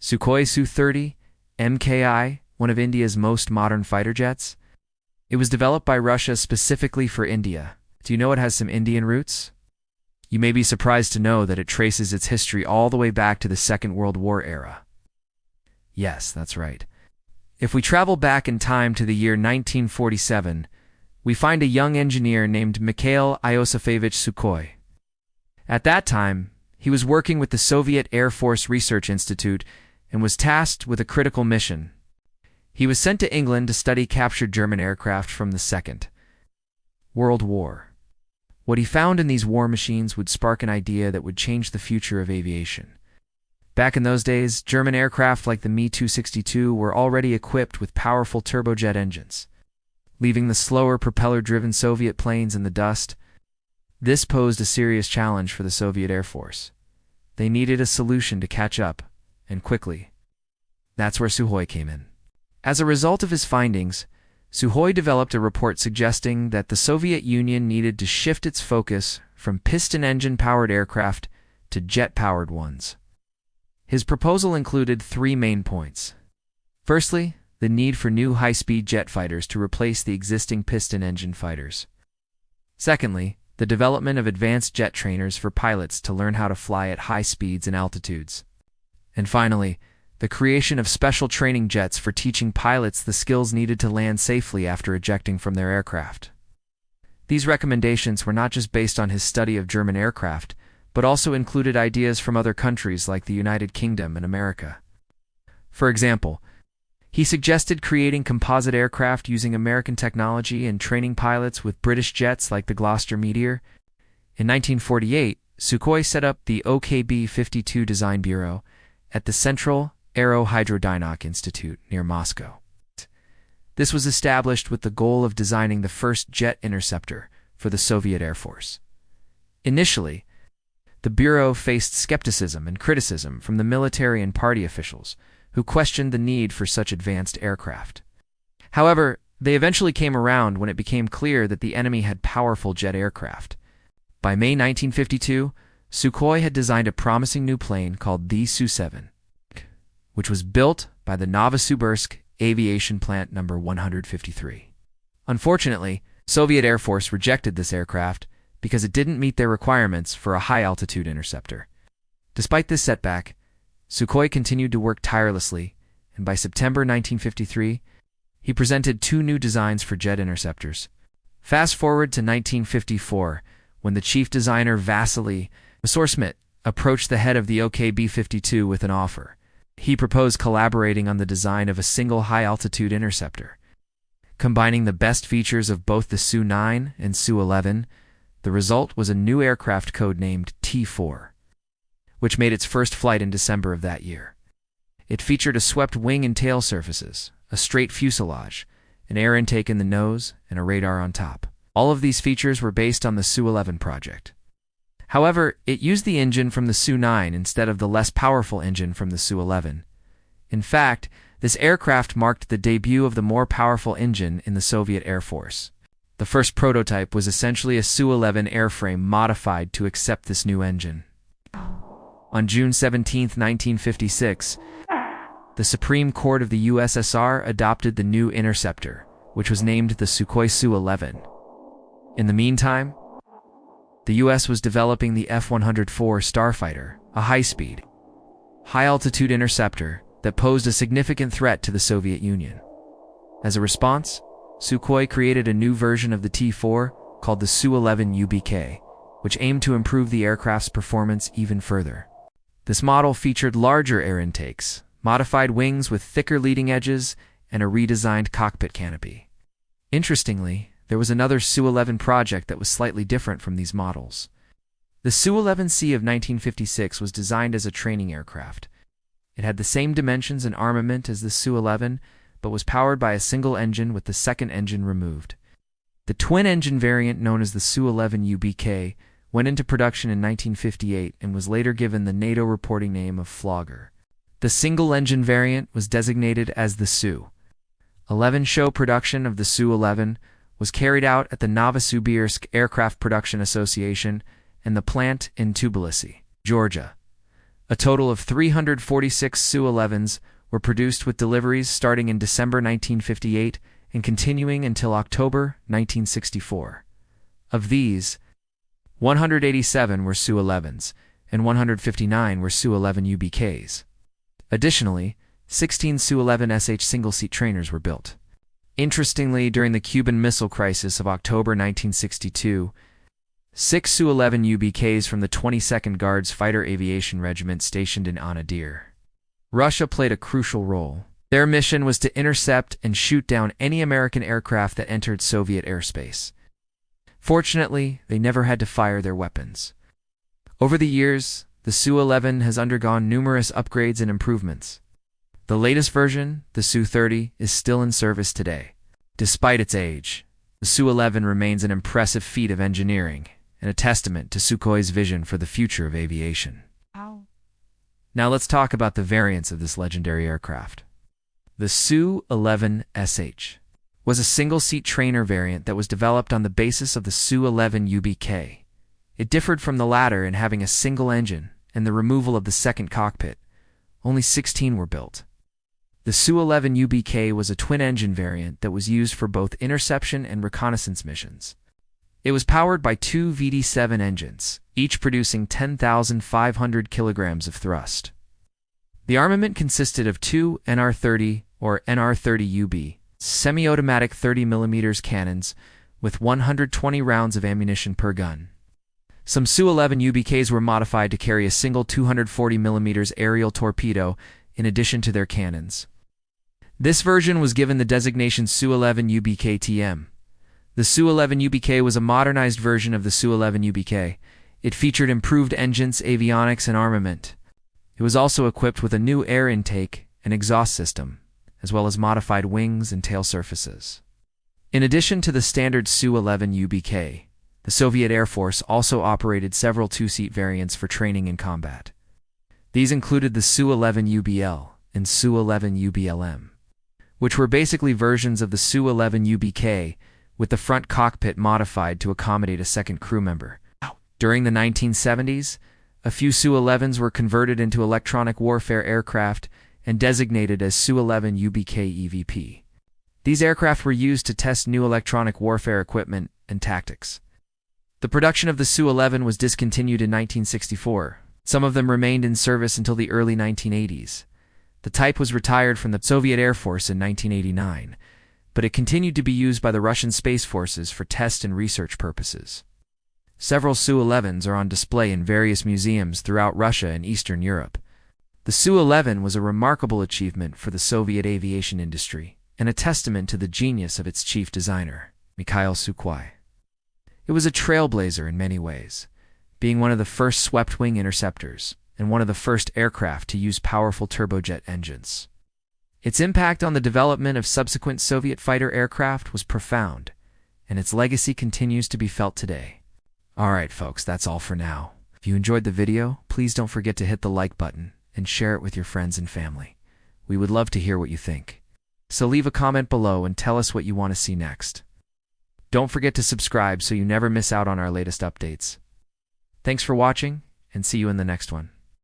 Sukhoi Su-30 MKI, one of India's most modern fighter jets. It was developed by Russia specifically for India. Do you know it has some Indian roots? You may be surprised to know that it traces its history all the way back to the Second World War era. Yes, that's right. If we travel back in time to the year 1947, we find a young engineer named Mikhail Iosifovich Sukhoi. At that time, he was working with the Soviet Air Force Research Institute and was tasked with a critical mission. He was sent to England to study captured German aircraft from the Second World War. What he found in these war machines would spark an idea that would change the future of aviation. Back in those days, German aircraft like the Me-262 were already equipped with powerful turbojet engines, leaving the slower propeller-driven Soviet planes in the dust. This posed a serious challenge for the Soviet Air Force. They needed a solution to catch up, and quickly. That's where Sukhoi came in. As a result of his findings, Sukhoi developed a report suggesting that the Soviet Union needed to shift its focus from piston engine-powered aircraft to jet-powered ones. His proposal included three main points. Firstly, the need for new high-speed jet fighters to replace the existing piston engine fighters. Secondly, the development of advanced jet trainers for pilots to learn how to fly at high speeds and altitudes. And finally, the creation of special training jets for teaching pilots the skills needed to land safely after ejecting from their aircraft. These recommendations were not just based on his study of German aircraft, but also included ideas from other countries like the United Kingdom and America. For example, he suggested creating composite aircraft using American technology and training pilots with British jets like the Gloucester Meteor. In 1948, Sukhoi set up the OKB-52 Design Bureau at the Central Aero-Hydrodynamic Institute near Moscow. This was established with the goal of designing the first jet interceptor for the Soviet Air Force. Initially, the Bureau faced skepticism and criticism from the military and party officials, who questioned the need for such advanced aircraft. However, they eventually came around when it became clear that the enemy had powerful jet aircraft. By May 1952, Sukhoi had designed a promising new plane called the Su-30, which was built by the Novosibirsk Aviation Plant No. 153. Unfortunately, Soviet Air Force rejected this aircraft because it didn't meet their requirements for a high-altitude interceptor. Despite this setback, Sukhoi continued to work tirelessly, and by September 1953, he presented two new designs for jet interceptors. Fast forward to 1954, when the chief designer Vasily Messerschmitt approached the head of the OKB-52 with an offer. He proposed collaborating on the design of a single high-altitude interceptor. Combining the best features of both the Su-9 and Su-11, the result was a new aircraft codenamed T-4, which made its first flight in December of that year. It featured a swept wing and tail surfaces, a straight fuselage, an air intake in the nose, and a radar on top. All of these features were based on the Su-11 project. However, it used the engine from the Su-9 instead of the less powerful engine from the Su-11. In fact, this aircraft marked the debut of the more powerful engine in the Soviet Air Force. The first prototype was essentially a Su-11 airframe modified to accept this new engine. On June 17, 1956, the Supreme Court of the USSR adopted the new interceptor, which was named the Sukhoi Su-11. In the meantime, the US was developing the F-104 Starfighter, a high-speed, high-altitude interceptor that posed a significant threat to the Soviet Union. As a response, Sukhoi created a new version of the T-4 called the Su-30MKI, which aimed to improve the aircraft's performance even further. This model featured larger air intakes, modified wings with thicker leading edges, and a redesigned cockpit canopy. Interestingly, there was another Su-11 project that was slightly different from these models. The Su-11C of 1956 was designed as a training aircraft. It had the same dimensions and armament as the Su-11, but was powered by a single engine with the second engine removed. The twin-engine variant known as the Su-30MKI went into production in 1958 and was later given the NATO reporting name of Flogger. The single-engine variant was designated as the Su-11. Show production of the Su-11 was carried out at the Novosibirsk Aircraft Production Association and the plant in Tbilisi, Georgia. A total of 346 Su-11s were produced, with deliveries starting in December 1958 and continuing until October 1964. Of these, 187 were Su-11s and 159 were Su-11 UBKs. Additionally, 16 Su-11SH single-seat trainers were built. Interestingly, during the Cuban Missile Crisis of October 1962, 6 Su-11 UBKs from the 22nd Guards Fighter Aviation Regiment stationed in Anadyr, Russia played a crucial role. Their mission was to intercept and shoot down any American aircraft that entered Soviet airspace. Fortunately, they never had to fire their weapons. Over the years, the Su-11 has undergone numerous upgrades and improvements. The latest version, the Su-30, is still in service today. Despite its age, the Su-11 remains an impressive feat of engineering and a testament to Sukhoi's vision for the future of aviation. Now let's talk about the variants of this legendary aircraft. The Su-11SH was a single-seat trainer variant that was developed on the basis of the Su-11 UBK. It differed from the latter in having a single engine and the removal of the second cockpit. Only 16 were built. The Su-11 UBK was a twin-engine variant that was used for both interception and reconnaissance missions. It was powered by two VD7 engines, each producing 10,500 kilograms of thrust. The armament consisted of two NR-30 or NR-30UB semi-automatic 30mm cannons with 120 rounds of ammunition per gun. Some Su-11 UBKs were modified to carry a single 240mm aerial torpedo in addition to their cannons. This version was given the designation Su-11 UBK-TM. The Su-11 UBK was a modernized version of the Su-11 UBK. It featured improved engines, avionics, and armament. It was also equipped with a new air intake and exhaust system, as well as modified wings and tail surfaces. In addition to the standard Su-11 UBK, the Soviet Air Force also operated several two-seat variants for training in combat. These included the Su-11 UBL and Su-11 UBLM, which were basically versions of the Su-11 UBK, with the front cockpit modified to accommodate a second crew member. During the 1970s, a few Su-11s were converted into electronic warfare aircraft and designated as Su-11 UBK EVP. These aircraft were used to test new electronic warfare equipment and tactics. The production of the Su-11 was discontinued in 1964. Some of them remained in service until the early 1980s. The type was retired from the Soviet Air Force in 1989, but it continued to be used by the Russian Space Forces for test and research purposes. Several Su-11s are on display in various museums throughout Russia and Eastern Europe. The Su-11 was a remarkable achievement for the Soviet aviation industry and a testament to the genius of its chief designer, Mikhail Sukhoi. It was a trailblazer in many ways, being one of the first swept-wing interceptors and one of the first aircraft to use powerful turbojet engines. Its impact on the development of subsequent Soviet fighter aircraft was profound, and its legacy continues to be felt today. Alright folks, that's all for now. If you enjoyed the video, please don't forget to hit the like button and share it with your friends and family. We would love to hear what you think. So leave a comment below and tell us what you want to see next. Don't forget to subscribe so you never miss out on our latest updates. Thanks for watching, and see you in the next one.